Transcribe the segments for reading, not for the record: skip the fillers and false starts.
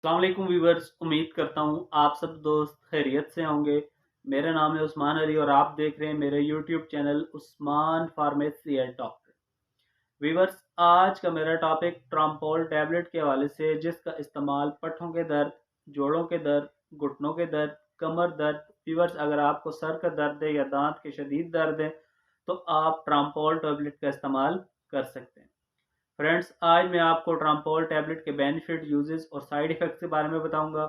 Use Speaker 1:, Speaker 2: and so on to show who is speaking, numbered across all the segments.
Speaker 1: अस्सलाम वालेकुम व्यूवर्स, उम्मीद करता हूँ आप सब दोस्त खैरियत से होंगे। मेरा नाम है उस्मान अली और आप देख रहे हैं मेरे YouTube channel Usman pharmacy and doctor. Viewers, आज का मेरा टॉपिक ट्रांपोल टैबलेट के हवाले से है, जिसका इस्तेमाल पट्ठों के दर्द, जोड़ों के दर्द, घुटनों के दर्द, कमर दर्द। व्यूवर्स, अगर आपको सर का दर्द है या दांत के शदीद दर्द है तो आप ट्रांपोल टैबलेट का इस्तेमाल कर सकते हैं। फ्रेंड्स, आज मैं आपको ट्रांपोल टैबलेट के बेनिफिट, यूजेस और साइड इफेक्ट्स के बारे में बताऊंगा।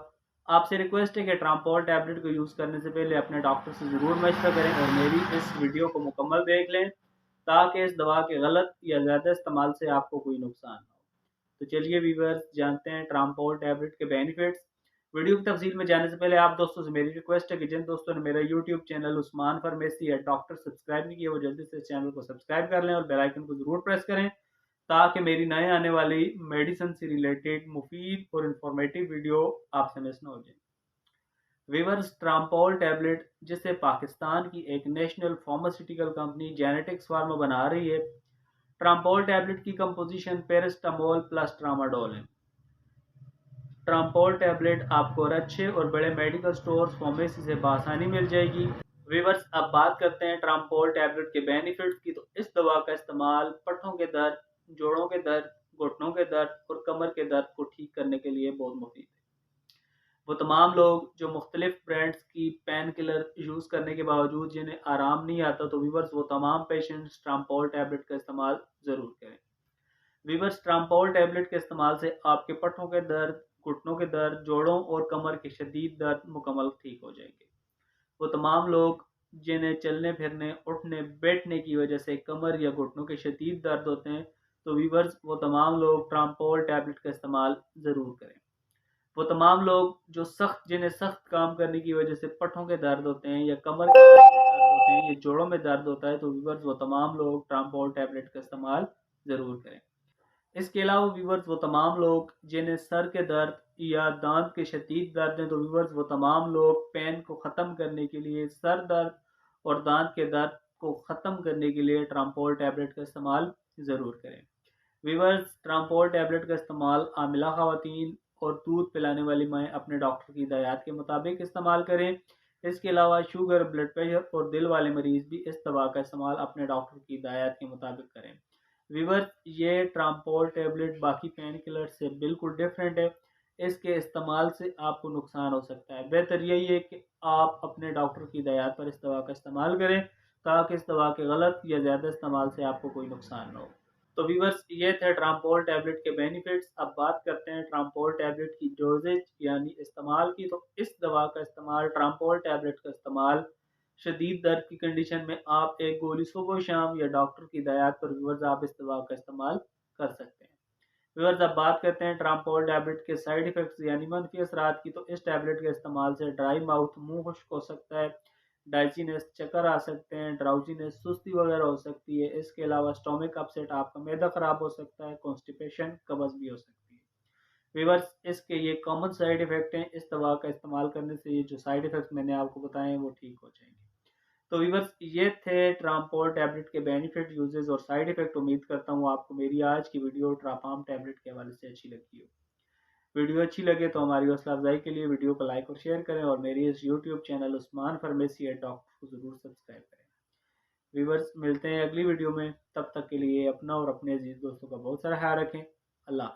Speaker 1: आपसे रिक्वेस्ट है कि ट्रांपोल टैबलेट को यूज़ करने से पहले अपने डॉक्टर से ज़रूर मशवरा करें और मेरी इस वीडियो को मुकम्मल देख लें ताकि इस दवा के गलत या ज़्यादा इस्तेमाल से आपको कोई नुकसान ना हो। तो चलिए व्यूवर्स, जानते हैं ट्रांपोल टैबलेट के बेनिफिट्स। वीडियो की तफसील में जाने से पहले आप दोस्तों से मेरी रिक्वेस्ट है कि जिन दोस्तों ने मेरा यूट्यूब चैनल उस्मान फार्मेसी या डॉक्टर सब्सक्राइब नहीं किया वो जल्दी से इस चैनल को सब्सक्राइब कर लें और बेल आइकन को ज़रूर प्रेस करें ताकि मेरी नए आने वाली मेडिसिन से रिलेटेड मुफीद और इंफॉर्मेटिव वीडियो आपसे मिस ना हो जाए। विवर्स, ट्रांपोल टैबलेट जिसे पाकिस्तान की एक national pharmaceutical company genetics pharma बना रही है, ट्रांपोल टैबलेट की कंपोजिशन पेरास्टामोल प्लस ट्रामाडोल है। ट्रांपोल टैबलेट आपको अच्छे और बड़े मेडिकल स्टोर्स फार्मेसी से बआसानी मिल जाएगी। विवर्स, अब बात करते हैं ट्रांपोल टैबलेट के बेनिफिट्स की। तो इस दवा का इस्तेमाल पट्ठों के दर्द, जोड़ों के दर्द, घुटनों के दर्द और कमर के दर्द को ठीक करने के लिए बहुत मुफीद है। वो तमाम लोग जो मुख्तलिफ ब्रांड्स की पेन किलर यूज़ करने के बावजूद जिन्हें आराम नहीं आता, तो विवर्स वो तमाम पेशेंट्स ट्रांपोल टैबलेट का इस्तेमाल ज़रूर करें। विवर्स, ट्रांपोल टैबलेट के इस्तेमाल से आपके पट्ठों के दर्द, घुटनों के दर्द, जोड़ों और कमर के शदीद दर्द मुकम्मल ठीक हो जाएंगे। वो तमाम लोग जिन्हें चलने फिरने, उठने बैठने की वजह से कमर या घुटनों के शदीद दर्द होते हैं, तो वीवर्स वो तमाम लोग ट्रांपोल टैबलेट का इस्तेमाल ज़रूर करें। वो तमाम लोग जो जिन्हें सख्त काम करने की वजह से पट्ठों के दर्द होते हैं या कमर के दर्द होते हैं या जोड़ों में दर्द होता है, तो वीवर्स वो तमाम लोग ट्रांपोल टैबलेट का इस्तेमाल ज़रूर करें। इसके अलावा व्यूवर्स वो तमाम लोग जिन्हें सर के दर्द या दांत के शदीद दर्द हैं, तो व्यूवर्स वो तमाम लोग पेन को ख़त्म करने के लिए, सर दर्द और दांत के दर्द को ख़त्म करने के लिए ट्रांपोल टैबलेट का इस्तेमाल ज़रूर करें। व्यूवर्स, ट्रांपोल टैबलेट का इस्तेमाल आमिला ख़वातीन और दूध पिलाने वाली माएँ अपने डॉक्टर की हिदायत के मुताबिक इस्तेमाल करें। इसके अलावा शुगर, ब्लड प्रेशर और दिल वाले मरीज़ भी इस दवा का इस्तेमाल अपने डॉक्टर की हिदायत के मुताबिक करें। वीवर, ये ट्रांपोल टैबलेट बाकी पेन किलर से बिल्कुल डिफरेंट है। इसके इस्तेमाल से आपको नुकसान हो सकता है। बेहतर यही है कि आप अपने डॉक्टर की हिदायत पर इस दवा का इस्तेमाल करें ताकि इस दवा के गलत या ज़्यादा इस्तेमाल से आपको कोई नुकसान ना हो। तो वीवर्स, ये थे ट्रांपोल टैबलेट के बेनिफिट्स। अब बात करते हैं ट्रांपोल टैबलेट की डोजेज यानी इस्तेमाल की। तो इस दवा का इस्तेमाल, ट्रांपोल टैबलेट का इस्तेमाल शदीद दर्द की कंडीशन में आप एक गोली सुबह शाम या डॉक्टर की हिदायत पर व्यूअर्स आप इस दवा का इस्तेमाल कर सकते हैं। व्यूअर्स, अब बात करते हैं ट्रांपोल टैबलेट के साइड इफेक्ट्स यानी मनफी असरात की। तो इस टैबलेट के इस्तेमाल से ड्राई माउथ, मुंह खुश्क हो सकता है, डाइजीनेस, चक्कर आ सकते हैं, ड्राउजीनेस, सुस्ती वगैरह हो सकती है। इसके अलावा स्टोमिक अपसेट, आपका मैदा खराब हो सकता है, कॉन्स्टिपेशन, कब्ज भी हो सकती है। व्यूअर्स, इसके ये कॉमन साइड इफेक्ट हैं। इस दवा का इस्तेमाल करने से ये जो साइड इफेक्ट मैंने आपको बताए हैं वो ठीक हो जाएंगे। तो व्यूअर्स, ये थे ट्रांपोल टैबलेट के बेनिफिट, यूजेस और साइड इफेक्ट। उम्मीद करता हूँ आपको मेरी आज की वीडियो ट्रापाम टैबलेट के हवाले से अच्छी लगी हो। वीडियो अच्छी लगे तो हमारी हौसला अफजाई के लिए वीडियो को लाइक और शेयर करें और मेरी इस YouTube channel Usman pharmacy and doctor को ज़रूर सब्सक्राइब करें। व्यूअर्स, मिलते हैं अगली वीडियो में। तब तक के लिए अपना और अपने अजीज दोस्तों का बहुत सारा ख्याल रखें। अल्लाह।